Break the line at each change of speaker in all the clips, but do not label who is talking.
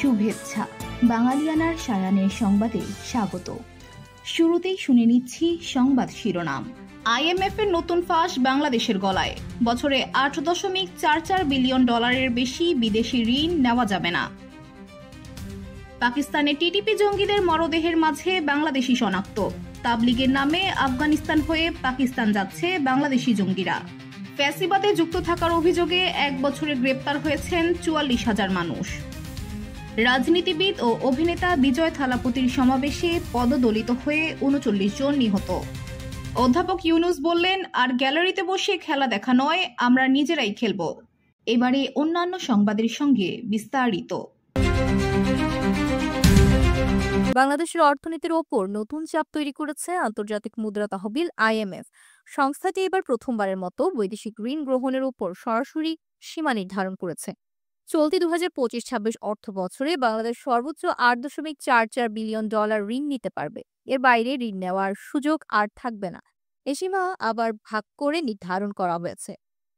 শুভেচ্ছা। বাঙালিয়ানার সায়ানের সংবাদে স্বাগত। শুরুতেই শুনে নিচ্ছি সংবাদ শিরোনাম। আইএমএফ এর নতুন ফাঁস বাংলাদেশের গলায়। বছরে 8.44 বিলিয়ন ডলারের বেশি বিদেশি ঋণ নেওয়া যাবে না। পাকিস্তানে টিটিপি জঙ্গিদের মরদেহের মাঝে বাংলাদেশি শনাক্ত। তাবলিগের নামে আফগানিস্তান হয়ে পাকিস্তান যাচ্ছে বাংলাদেশি জঙ্গিরা। ফ্যাসিবাদে যুক্ত থাকার অভিযোগে 1 বছরে গ্রেপ্তার হয়েছেন 44,000 মানুষ। রাজনীতিবিদ ও অভিনেতা বিজয় থালাপতির সমাবেশে পদদলিত হয়ে 39 জন নিহত। অধ্যাপক ইউনুস বললেন, আর গ্যালারিতে বসে খেলা দেখা নয়, আমরা নিজেরাই খেলব। এবারে অন্যান্য সংবাদের সঙ্গে বিস্তারিত।
বাংলাদেশের অর্থনীতির ওপর নতুন চাপ তৈরি করেছে আন্তর্জাতিক মুদ্রা তহবিল আইএমএফ। সংস্থাটি এবার প্রথমবারের মতো বৈদেশিক ঋণ গ্রহণের উপর সরাসরি সীমা নির্ধারণ করেছে। চলতি 2025-26 অর্থ বছরে বাংলাদেশ সর্বোচ্চ 8.44 বিলিয়ন ডলার ঋণ নিতে পারবে। এর বাইরে ঋণ নেওয়ার সুযোগ আর থাকবে না। এ সীমা আবার ভাগ করে নির্ধারণ করা হয়েছে।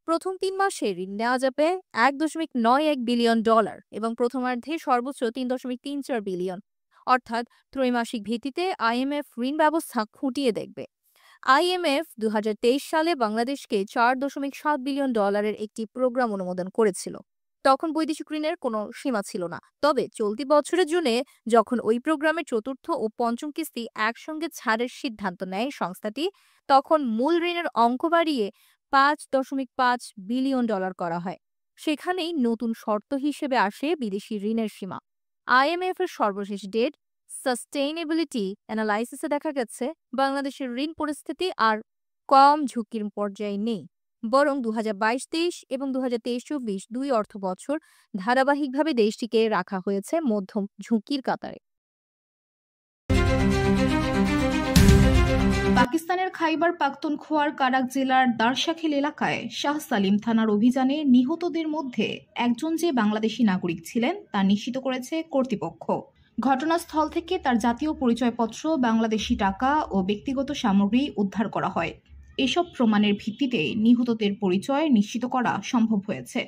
প্রথম 3 মাসে ঋণ নেওয়া যাবে 1.91 বিলিয়ন ডলার এবং প্রথমার্ধে সর্বোচ্চ 3.34 বিলিয়ন। অর্থাৎ ত্রৈমাসিক ভিত্তিতে আইএমএফ ঋণ ব্যবস্থা খুঁটিয়ে দেখবে। আইএমএফ 2023 সালে বাংলাদেশকে 4.7 বিলিয়ন ডলারের একটি প্রোগ্রাম অনুমোদন করেছিল। তখন বৈদেশিক ঋণের কোনো সীমা ছিল না। তবে চলতি বছরের জুনে যখন ওই প্রোগ্রামের চতুর্থ ও পঞ্চম কিস্তি একসঙ্গে ছাড়ের সিদ্ধান্ত নেয় সংস্থাটি, তখন মূল ঋণের অঙ্ক বাড়িয়ে 5.5 বিলিয়ন ডলার করা হয়। সেখানেই নতুন শর্ত হিসেবে আসে বিদেশি ঋণের সীমা। আইএমএফ এর সর্বশেষ ডেট সাস্টেইনেবিলিটি অ্যানালাইসিসে দেখা গেছে বাংলাদেশের ঋণ পরিস্থিতি আর কম ঝুঁকির পর্যায়ে নেই, বরং 2022-23 এবং 2023-24 দুই অর্থ বছর ধারাবাহিকভাবে দেশটিকে রাখা হয়েছে মধ্যম ঝুঁকির কাতারে।
পাকিস্তানের খাইবার পাখতুনখোয়ার কারাক জেলার দারশাখিল এলাকায় শাহ সালিম থানার অভিযানে নিহতদের মধ্যে একজন যে বাংলাদেশি নাগরিক ছিলেন তা নিশ্চিত করেছে কর্তৃপক্ষ। ঘটনাস্থল থেকে তার জাতীয় পরিচয়পত্র, বাংলাদেশি টাকা ও ব্যক্তিগত সামগ্রী উদ্ধার করা হয়। এসব প্রমাণের ভিত্তিতে নিহতদের পরিচয় নিশ্চিত করা সম্ভব হয়েছে।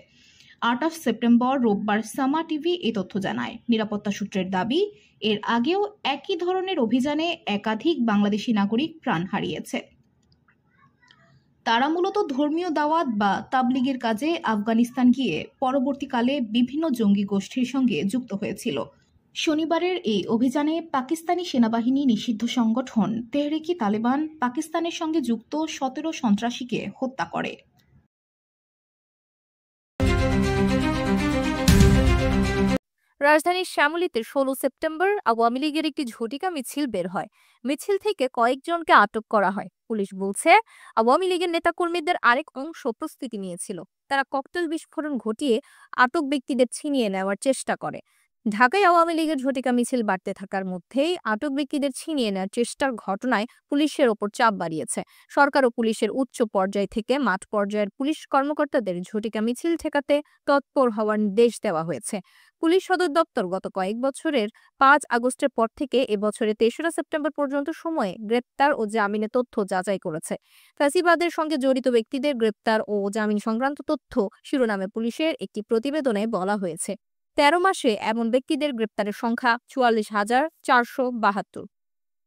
28 সেপ্টেম্বর রোববার সামা টিভি এ তথ্য জানায়। নিরাপত্তা সূত্রের দাবি, এর আগেও একই ধরনের অভিযানে একাধিক বাংলাদেশি নাগরিক প্রাণ হারিয়েছে। তারা মূলত ধর্মীয় দাওয়াত বা তাবলিগের কাজে আফগানিস্তান গিয়ে পরবর্তীকালে বিভিন্ন জঙ্গি গোষ্ঠীর সঙ্গে যুক্ত হয়েছিল। শনিবারের এই অভিযানে পাকিস্তানি সেনাবাহিনী নিষিদ্ধ সংগঠন তেহরিকি তালেবান পাকিস্তানের সঙ্গে যুক্ত 17 সন্ত্রাসীকে হত্যা করে।
রাজধানীর শ্যামলীতে 16 সেপ্টেম্বর আওয়ামী লীগের একটি ঝটিকা মিছিল বের হয়। মিছিল থেকে কয়েকজনকে আটক করা হয়। পুলিশ বলছে, আওয়ামী লীগের নেতাকর্মীদের আরেক অংশ প্রস্তুতি নিয়েছিল। তারা ককটেল বিস্ফোরণ ঘটিয়ে আটক ব্যক্তিদের ছিনিয়ে নেওয়ার চেষ্টা করে। ঢাকায় আওয়ামী লীগের ঝটিকা মিছিল বাড়তে থাকার মধ্যেই আটক ব্যক্তিদের ছিনিয়ে নেওয়ার চেষ্টার ঘটনায় পুলিশের ওপর চাপ বাড়িয়েছে। সরকার ও পুলিশের উচ্চ পর্যায় থেকে মাঠ পর্যায়ের পুলিশ কর্মকর্তাদের ঝটিকা মিছিল ঠেকাতে তৎপর হওয়ার নির্দেশ দেওয়া হয়েছে। পুলিশ সদর দপ্তর গত কয়েক বছরের 5 আগস্টের পর থেকে এবছরের 3রা সেপ্টেম্বর পর্যন্ত সময়ে গ্রেপ্তার ও জামিনের তথ্য যাচাই করেছে। ফ্যাসিবাদের সঙ্গে জড়িত ব্যক্তিদের গ্রেপ্তার ও জামিন সংক্রান্ত তথ্য শিরোনামে পুলিশের একটি প্রতিবেদনে বলা হয়েছে। 13 মাসে এমন ব্যক্তিদের গ্রেপ্তারের সংখ্যা 44,472।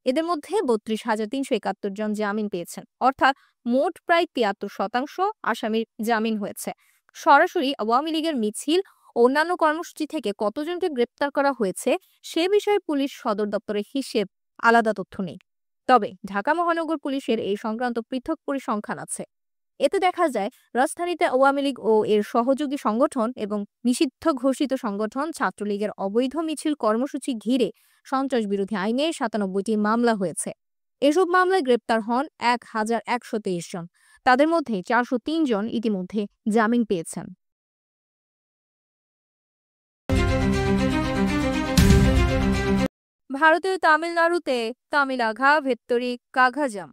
এদের মধ্যে 32,371 জন জামিন পেয়েছেন, অর্থাৎ মোট প্রায় 73% আসামির জামিন হয়েছে। সরাসরি আওয়ামী লীগের মিছিল ও অন্যান্য কর্মসূচি থেকে কতজনকে গ্রেপ্তার করা হয়েছে সে বিষয়ে পুলিশ সদর দপ্তরের হিসেব আলাদা তথ্য নেই। তবে ঢাকা মহানগর পুলিশের এই সংক্রান্ত পৃথক পরিসংখ্যান আছে। এতে দেখা যায়, রাজধানীতে আওয়ামী লীগ ও এর সহযোগী সংগঠন এবং নিষিদ্ধ ঘোষিত সংগঠন ছাত্রলীগের অবৈধ মিছিল কর্মসূচি ঘিরে সন্ত্রাস বিরোধী আইনে 97টি মামলা হয়েছে। এসব মামলায় গ্রেপ্তার হন 1,123 জন। তাদের মধ্যে 403 জন ইতিমধ্যে জামিন পেয়েছেন। ভারতীয় তামিলনাড়ুতে তামিলাঘা ভেত্তরি কাঘাজাম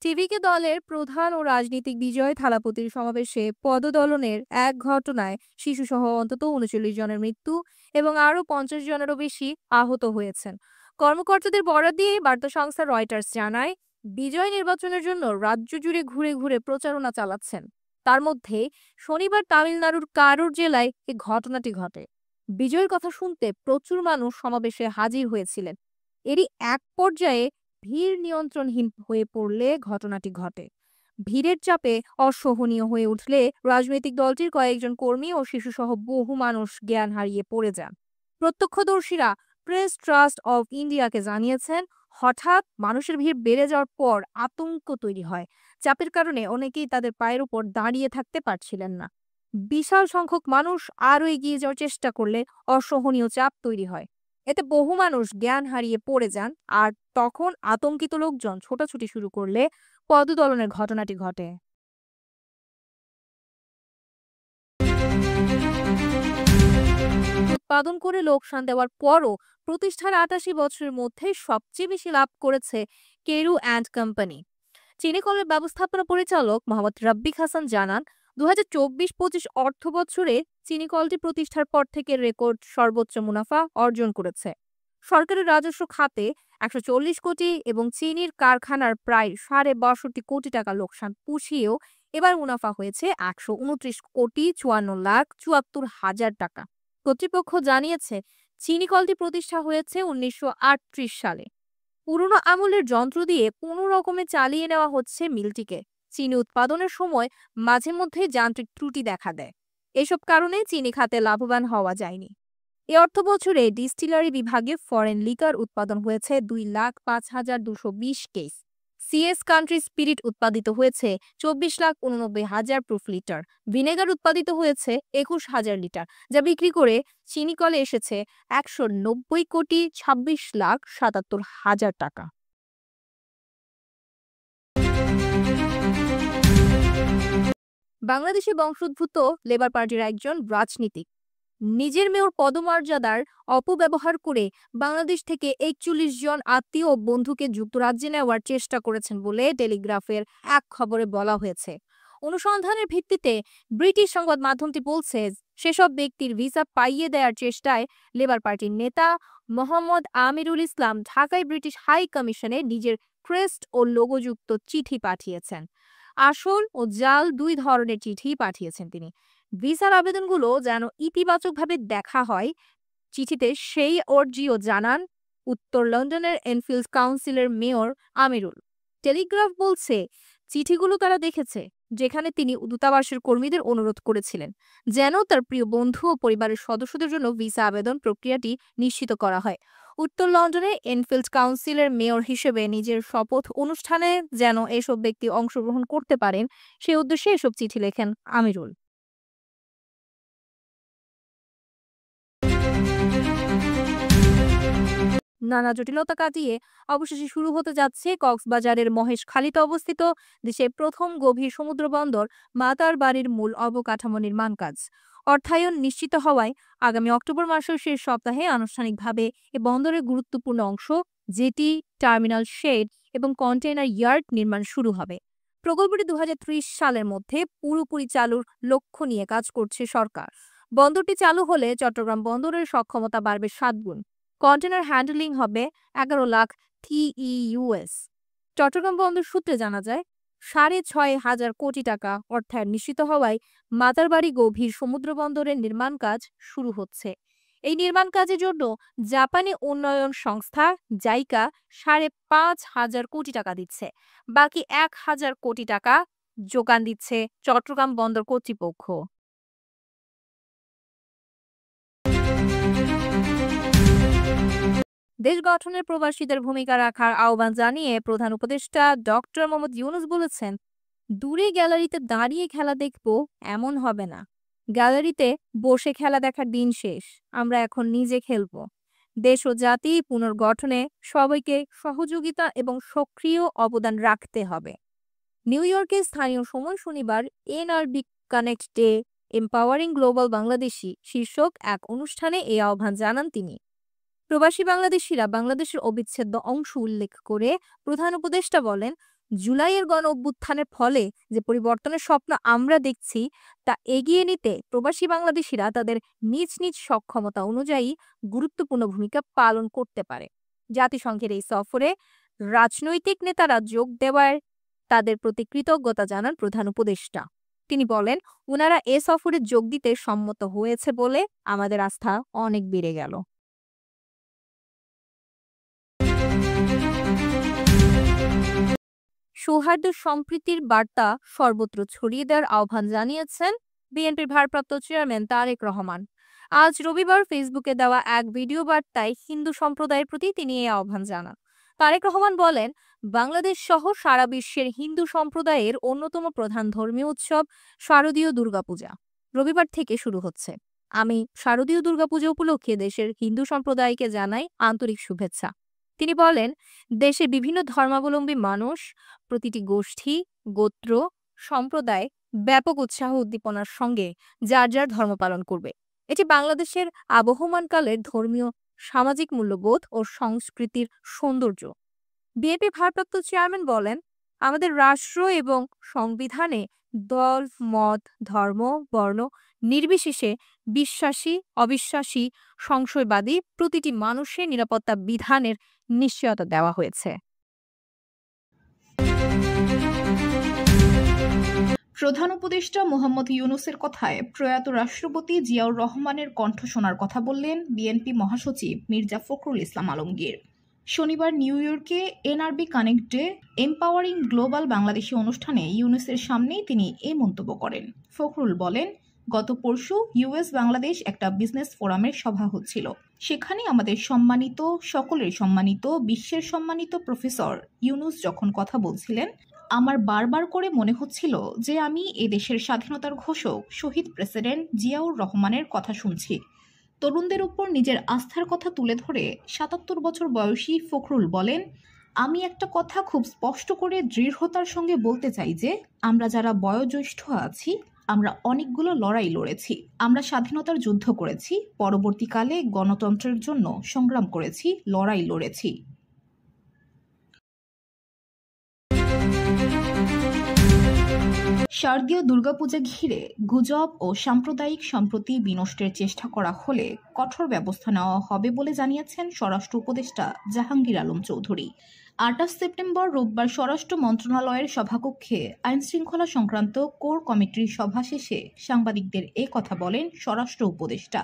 টিভিকে দলের প্রধান ও রাজনীতিক বিজয় থালাপতির সমাবেশে পদদলনের এক ঘটনায় শিশুসহ অন্তত 39 জনের মৃত্যু এবং আরও 50 জনেরও বেশি আহত হয়েছেন। কর্মকর্তাদের বরাত দিয়ে বার্তা সংস্থা রয়টার্স জানায়, বিজয় নির্বাচনের জন্য রাজ্য জুড়ে ঘুরে ঘুরে প্রচারণা চালাচ্ছেন। তার মধ্যে শনিবার তামিলনাড়ুর কারুর জেলায় এই ঘটনাটি ঘটে। বিজয়ের কথা শুনতে প্রচুর মানুষ সমাবেশে হাজির হয়েছিলেন। এরই এক পর্যায়ে ভিড় নিয়ন্ত্রণহীন হয়ে পড়লে ঘটনাটি ঘটে। ভিড়ের চাপে অসহনীয় হয়ে উঠলে রাজনৈতিক দলটির কয়েকজন কর্মী ও শিশুসহ বহু মানুষ জ্ঞান হারিয়ে পড়ে যান। প্রত্যক্ষদর্শীরা প্রেস ট্রাস্ট অফ ইন্ডিয়াকে জানিয়েছেন, হঠাৎ মানুষের ভিড় বেড়ে যাওয়ার পর আতঙ্ক তৈরি হয়। চাপের কারণে অনেকেই তাদের পায়ের উপর দাঁড়িয়ে থাকতে পারছিলেন না। বিশাল সংখ্যক মানুষ আরও এগিয়ে যাওয়ার চেষ্টা করলে অসহনীয় চাপ তৈরি হয়। এতে বহু মানুষ জ্ঞান হারিয়ে পড়ে যান, আর তখন আতঙ্কিত লোকজন ছোটাছুটি শুরু করলে পদদলনের ঘটনাটি ঘটে। উৎপাদন করে লোকসান দেওয়ার পরও প্রতিষ্ঠার ৮৮ বছরের মধ্যে সবচেয়ে বেশি লাভ করেছে কেরু অ্যান্ড কোম্পানি। চিনি কলের ব্যবস্থাপনা পরিচালক মোহাম্মদ রাব্বিক হাসান জানান, ২০২৪-২৫ অর্থ বছরে চিনি কলটি প্রতিষ্ঠার পর থেকে রেকর্ড সর্বোচ্চ মুনাফা অর্জন করেছে। সরকারের রাজস্ব খাতে ১৪০ কোটি এবং চিনির কারখানার প্রায় ৬২ কোটি টাকা লোকসান পুষিয়েও এবার মুনাফা হয়েছে ১২৯ কোটি ৫৪,৭৪,০০০ টাকা। কর্তৃপক্ষ জানিয়েছে, চিনি কলটি প্রতিষ্ঠা হয়েছে ১৯৩৮ সালে। পুরনো আমলের যন্ত্র দিয়ে কোনো রকমে চালিয়ে নেওয়া হচ্ছে মিলটিকে। চিনি উৎপাদনের সময় মাঝে মধ্যে যান্ত্রিক ত্রুটি দেখা দেয়। এসব কারণে চিনি খাতে লাভবান হওয়া যায়নি। এ অর্থ বছরে ডিস্টিলারি বিভাগে ফরেন লিকার উৎপাদন হয়েছে ২,০৫,২২০ কেস। সিএস কান্ট্রি স্পিরিট উৎপাদিত হয়েছে ২৪,৮৯,০০০ প্রুফ লিটার। ভিনেগার উৎপাদিত হয়েছে ২১,০০০ লিটার, যা বিক্রি করে চিনি কলে এসেছে ১৯০ কোটি ২৬,৭৭,০০০ টাকা। বাংলাদেশি বংশোদ্ভূত লেবার পার্টির একজন রাজনীতিক নিজের মেয়র পদমর্যাদার অপব্যবহার করে বাংলাদেশ থেকে ৪১ জন আত্মীয় ও বন্ধুকে যুক্তরাজ্যে নেওয়ার চেষ্টা করেছেন বলে টেলিগ্রাফের এক খবরে বলা হয়েছে। অনুসন্ধানের ভিত্তিতে ব্রিটিশ সংবাদ মাধ্যমটি বলছে, সেসব ব্যক্তির ভিসা পাইয়ে দেওয়ার চেষ্টায় লেবার পার্টির নেতা মোহাম্মদ আমিরুল ইসলাম ঢাকায় ব্রিটিশ হাই কমিশনে নিজের ক্রেস্ট ও লোগোযুক্ত চিঠি পাঠিয়েছেন। আসল ও জাল দুই ধরনের চিঠি পাঠিয়েছেন তিনি। ভিসার আবেদনগুলো যেন ইতিবাচকভাবে দেখা হয়, চিঠিতে সেই অর্জিও জানান উত্তর লন্ডনের এনফিল্ড কাউন্সিলের মেয়র আমিরুল। টেলিগ্রাফ বলছে, চিঠিগুলো তারা দেখেছে, যেখানে তিনি দূতাবাসের কর্মীদের অনুরোধ করেছিলেন যেন তার প্রিয় বন্ধু ও পরিবারের সদস্যদের জন্য ভিসা আবেদন প্রক্রিয়াটি নিশ্চিত করা হয়। উত্তর লন্ডনে এনফিল্ড কাউন্সিলের মেয়র হিসেবে নিজের শপথ অনুষ্ঠানে যেন এসব ব্যক্তি অংশগ্রহণ করতে পারেন, সে উদ্দেশ্যে এসব চিঠি লেখেন আমিরুল। নানা জটিলতা কাটিয়ে অবশেষে শুরু হতে যাচ্ছে কক্সবাজারের মহেশখালীতে অবস্থিত দেশের প্রথম গভীর সমুদ্র বন্দর মাতার বাড়ির মূল অবকাঠামো নির্মাণ কাজ। অর্থায়ন নিশ্চিত হওয়ায় আগামী অক্টোবর মাসের শেষ সপ্তাহে আনুষ্ঠানিকভাবে এ বন্দরের গুরুত্বপূর্ণ অংশ জেটি, টার্মিনাল শেড এবং কন্টেইনার ইয়ার্ড নির্মাণ শুরু হবে। প্রকল্পটি ২০৩০ সালের মধ্যে পুরোপুরি চালুর লক্ষ্য নিয়ে কাজ করছে সরকার। বন্দরটি চালু হলে চট্টগ্রাম বন্দরের সক্ষমতা বাড়বে ৭ গুণ। কন্টেনার হ্যান্ডলিং হবে ১১ লাখ TEUs। চট্টগ্রাম বন্দর সূত্রে জানা যায়, ৬,৫০০ কোটি টাকা অর্থায়ন নিশ্চিত হওয়ায় মাতারবাড়ি গভীর সমুদ্র বন্দরের নির্মাণ কাজ শুরু হচ্ছে। এই নির্মাণ কাজের জন্য জাপানি উন্নয়ন সংস্থা জাইকা ৫,৫০০ কোটি টাকা দিচ্ছে। বাকি ১,০০০ কোটি টাকা যোগান দিচ্ছে চট্টগ্রাম বন্দর কর্তৃপক্ষ। দেশ গঠনে প্রবাসীদের ভূমিকা রাখার আহ্বান জানিয়ে প্রধান উপদেষ্টা ডক্টর মোহাম্মদ ইউনূস বলেছেন, দূরে গ্যালারিতে দাঁড়িয়ে খেলা দেখব এমন হবে না। গ্যালারিতে বসে খেলা দেখার দিন শেষ। আমরা এখন নিজে খেলব। দেশ ও জাতি পুনর্গঠনে সবাইকে সহযোগিতা এবং সক্রিয় অবদান রাখতে হবে। নিউ ইয়র্কে স্থানীয় সময় শনিবার NRB connect day empowering global Bangladeshi শীর্ষক এক অনুষ্ঠানে এই আহ্বান জানান তিনি। প্রবাসী বাংলাদেশিরা বাংলাদেশের অবিচ্ছেদ্য অংশ উল্লেখ করে প্রধান উপদেষ্টা বলেন, জুলাইয়ের গণ অভ্যুত্থানের ফলে যে পরিবর্তনের স্বপ্ন আমরা দেখছি তা এগিয়ে নিতে প্রবাসী বাংলাদেশিরা তাদের নিজ নিজ সক্ষমতা অনুযায়ী গুরুত্বপূর্ণ ভূমিকা পালন করতে পারে। জাতিসংঘের এই সফরে রাজনৈতিক নেতারা যোগ দেওয়ায় তাদের প্রতি কৃতজ্ঞতা জানান প্রধান উপদেষ্টা। তিনি বলেন, উনারা এ সফরে যোগ দিতে সম্মত হয়েছে বলে আমাদের আস্থা অনেক বেড়ে গেল। সৌহার্দ্য সম্প্রীতির বার্তা সর্বত্র ছড়িয়ে দেওয়ার আহ্বান জানিয়েছেন বিএনপির ভারপ্রাপ্ত চেয়ারম্যান তারেক রহমান। আজ রবিবার ফেসবুকে দেওয়া এক ভিডিও বার্তায় হিন্দু সম্প্রদায়ের প্রতি তিনি এই আহ্বান জানান। তারেক রহমান বলেন, বাংলাদেশ সহ সারা বিশ্বের হিন্দু সম্প্রদায়ের অন্যতম প্রধান ধর্মীয় উৎসব শারদীয় দুর্গাপূজা রবিবার থেকে শুরু হচ্ছে। আমি শারদীয় দুর্গাপূজা উপলক্ষে দেশের হিন্দু সম্প্রদায়কে জানাই আন্তরিক শুভেচ্ছা। তিনি বলেন, দেশের বিভিন্ন ধর্মাবলম্বী মানুষ, প্রতিটি গোষ্ঠী, গোত্র, সম্প্রদায় ব্যাপক উৎসাহ উদ্দীপনার সঙ্গে যার যার ধর্ম পালন করবে। এটি বাংলাদেশের আবহমানকালের ধর্মীয় সামাজিক মূল্যবোধ ও সংস্কৃতির সৌন্দর্য। বিএনপি ভারপ্রাপ্ত চেয়ারম্যান বলেন, আমাদের রাষ্ট্র এবং সংবিধানে দল, মত, ধর্ম, বর্ণ নির্বিশেষে বিশ্বাসী, অবিশ্বাসী, সংশয়বাদী প্রতিটি মানুষের নিরাপত্তা বিধানের নিশ্চয়তা দেওয়া হয়েছে।
প্রধান উপদেষ্টা মোহাম্মদ ইউনূসের কথায় প্রয়াত রাষ্ট্রপতি জিয়াউর রহমানের কণ্ঠ শোনার কথা বললেন বিএনপি মহাসচিব মির্জা ফখরুল ইসলাম আলমগীর। শনিবার নিউ ইয়র্কে NRB connect day empowering global Bangladeshi অনুষ্ঠানে ইউনূসের সামনেই তিনি এই মন্তব্য করেন। ফখরুল বলেন, গত পরশু ইউএস বাংলাদেশ একটা বিজনেস ফোরামের সভা হচ্ছিল। সেখানে আমাদের সম্মানিত, সকলের সম্মানিত, বিশ্বের সম্মানিত প্রফেসর ইউনূস যখন কথা বলছিলেন, আমার বারবার করে মনে হচ্ছিল যে আমি এদেশের স্বাধীনতার ঘোষক শহীদ প্রেসিডেন্ট জিয়াউর রহমানের কথা শুনছি। তরুণদের উপর নিজের আস্থার কথা তুলে ধরে ৭৭ বছর বয়সী ফখরুল বলেন, আমি একটা কথা খুব স্পষ্ট করে দৃঢ়তার সঙ্গে বলতে চাই যে আমরা যারা বয়োজ্যেষ্ঠ আছি, আমরা অনেকগুলো লড়াই লড়েছি। আমরা স্বাধীনতার যুদ্ধ করেছি, পরবর্তীকালে গণতন্ত্রের জন্য সংগ্রাম করেছি, লড়াই লড়েছি। শারদীয় দুর্গাপূজা ঘিরে গুজব ও সাম্প্রদায়িক সম্প্রীতি বিনষ্টের চেষ্টা করা হলে কঠোর ব্যবস্থা নেওয়া হবে বলে জানিয়েছেন স্বরাষ্ট্র উপদেষ্টা জাহাঙ্গীর আলম চৌধুরী। ২৮ সেপ্টেম্বর রোববার স্বরাষ্ট্র মন্ত্রণালয়ের সভাকক্ষে আইনশৃঙ্খলা সংক্রান্ত কোর কমিটির সভা শেষে সাংবাদিকদের এ কথা বলেন স্বরাষ্ট্র উপদেষ্টা।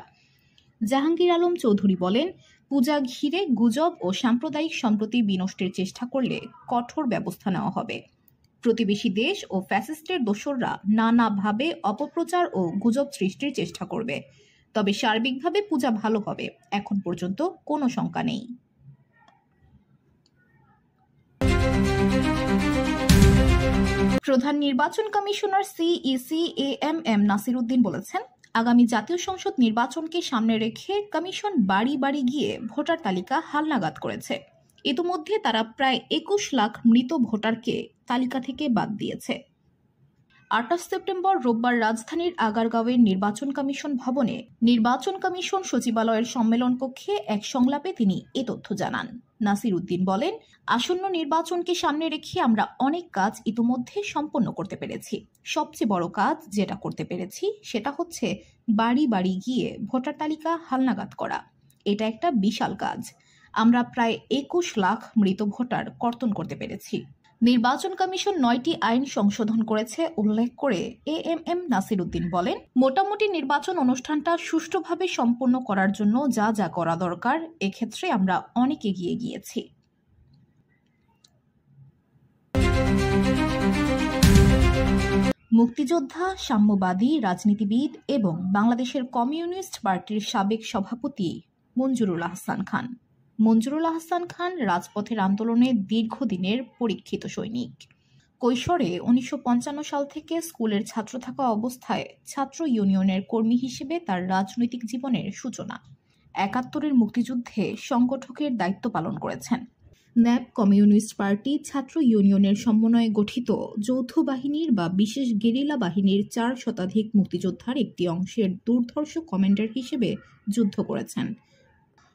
জাহাঙ্গীর আলম চৌধুরী বলেন, পূজা ঘিরে গুজব ও সাম্প্রদায়িক সম্প্রীতি বিনষ্টের চেষ্টা করলে কঠোর ব্যবস্থা নেওয়া হবে। প্রতিবেশী দেশ ও ফ্যাসিস্টের দোসররা নানাভাবে অপপ্রচার ও গুজব সৃষ্টির চেষ্টা করবে, তবে সার্বিকভাবে পূজা ভালো হবে, এখন পর্যন্ত কোনো শঙ্কা নেই। প্রধান নির্বাচন commissioner CEC AMM Nasir Uddin বলেছেন, আগামী জাতীয় সংসদ নির্বাচনকে সামনে রেখে কমিশন বাড়ি বাড়ি গিয়ে ভোটার তালিকা হালনাগাদ করেছে। ইতিমধ্যে তারা প্রায় ২১ লাখ মৃত ভোটারকে তালিকা থেকে বাদ দিয়েছে। ২৮ সেপ্টেম্বর রোববার রাজধানীর আগারগাঁওয়ের নির্বাচন কমিশন ভবনে নির্বাচন কমিশন সচিবালয়ের সম্মেলন কক্ষে এক সংলাপে তিনি এ তথ্য জানান। নাসির উদ্দিন বলেন, আসন্ন নির্বাচনকে সামনে রেখে আমরা অনেক কাজ ইতিমধ্যে সম্পন্ন করতে পেরেছি। সবচেয়ে বড় কাজ যেটা করতে পেরেছি সেটা হচ্ছে বাড়ি বাড়ি গিয়ে ভোটার তালিকা হালনাগাদ করা। এটা একটা বিশাল কাজ। আমরা প্রায় ২১ লাখ মৃত ভোটার কর্তন করতে পেরেছি। নির্বাচন কমিশন ৯টি আইন সংশোধন করেছে উল্লেখ করে এএমএম নাসির উদ্দিন বলেন, মোটামুটি নির্বাচন অনুষ্ঠানটা সুষ্ঠুভাবে সম্পন্ন করার জন্য যা যা করা দরকার, এক্ষেত্রে আমরা অনেক এগিয়ে গিয়েছি। মুক্তিযোদ্ধা, সাম্যবাদী রাজনীতিবিদ এবং বাংলাদেশের কমিউনিস্ট পার্টির সাবেক সভাপতি মঞ্জুরুল আহসান খান। মঞ্জুরুল আহসান খান রাজপথের আন্দোলনে দীর্ঘদিনের পরীক্ষিত সৈনিক। কৈশোরে ১৯৫৫ সাল থেকে স্কুলের ছাত্র থাকা অবস্থায় ছাত্র ইউনিয়নের কর্মী হিসেবে তার রাজনৈতিক জীবনের সূচনা। ৭১-এর মুক্তিযুদ্ধে সংগঠকের দায়িত্ব পালন করেছেন। ন্যাপ, কমিউনিস্ট পার্টি, ছাত্র ইউনিয়নের সমন্বয়ে গঠিত যৌথ বাহিনীর বা বিশেষ গেরিলা বাহিনীর ৪ শতাধিক মুক্তিযোদ্ধার একটি অংশের দুর্ধর্ষ কমান্ডার হিসেবে যুদ্ধ করেছেন।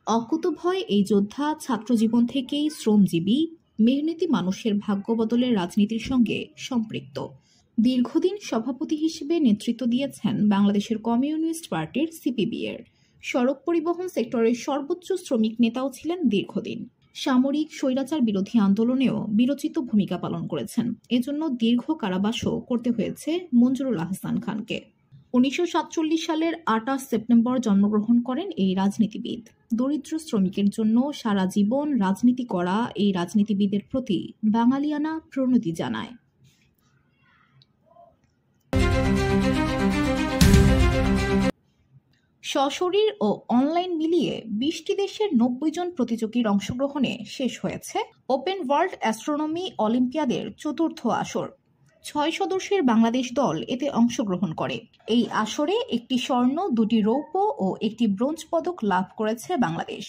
অকুতোভয় এই যোদ্ধা ছাত্রজীবন থেকেই শ্রমজীবী, মেহনতি মানুষের ভাগ্য বদলের রাজনীতির সঙ্গে সম্পৃক্ত। দীর্ঘদিন সভাপতি হিসেবে নেতৃত্ব দিয়েছেন বাংলাদেশের কমিউনিস্ট পার্টির সিপিবি-এর। সড়ক পরিবহন সেক্টরের সর্বোচ্চ শ্রমিক নেতাও ছিলেন দীর্ঘদিন। সামরিক স্বৈরাচার বিরোধী আন্দোলনেও বীরোচিত ভূমিকা পালন করেছেন। এজন্য দীর্ঘ কারাবাসও করতে হয়েছে মঞ্জুরুল আহসান খানকে। 1947 সালের 28 সেপ্টেম্বর জন্মগ্রহণ করেন এই রাজনীতিবিদ। দরিদ্র শ্রমিকের জন্য সারা জীবন রাজনীতি করা এই রাজনীতিবিদের প্রতি বাঙালিয়ানা প্রণতি জানায়। সশরীর ও অনলাইন মিলিয়ে 20টি দেশের 90 জন প্রতিযোগীর অংশগ্রহণে শেষ হয়েছে ওপেন ওয়ার্ল্ড অ্যাস্ট্রোনমি অলিম্পিয়াডের চতুর্থ আসর। 6 সদস্যের বাংলাদেশ দল এতে অংশগ্রহণ করে। এই আসরে একটি স্বর্ণ, 2টি রৌপ্য ও একটি ব্রোঞ্জ পদক লাভ করেছে বাংলাদেশ।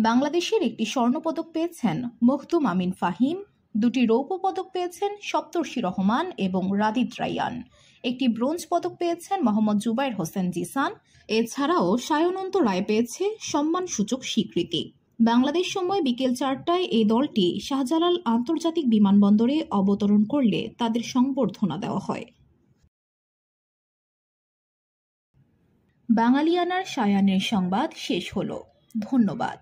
বাংলাদেশের একটি স্বর্ণপদক পেয়েছেন মখদুম আমিন ফাহিম, 2টি রৌপ্য পদক পেয়েছেন সপ্তর্ষি রহমান এবং রাদিদ রাইয়ান, একটি ব্রোঞ্জ পদক পেয়েছেন মোহাম্মদ জুবাইর হোসেন জিসান। এছাড়াও সায়নন্ত রায় পেয়েছে সম্মানসূচক স্বীকৃতি। বাংলাদেশ সময় বিকেল 4টায় এই দলটি শাহজালাল আন্তর্জাতিক বিমানবন্দরে অবতরণ করলে তাদের সংবর্ধনা দেওয়া হয়। বাঙালিয়ানার সায়ানের সংবাদ শেষ হলো। ধন্যবাদ।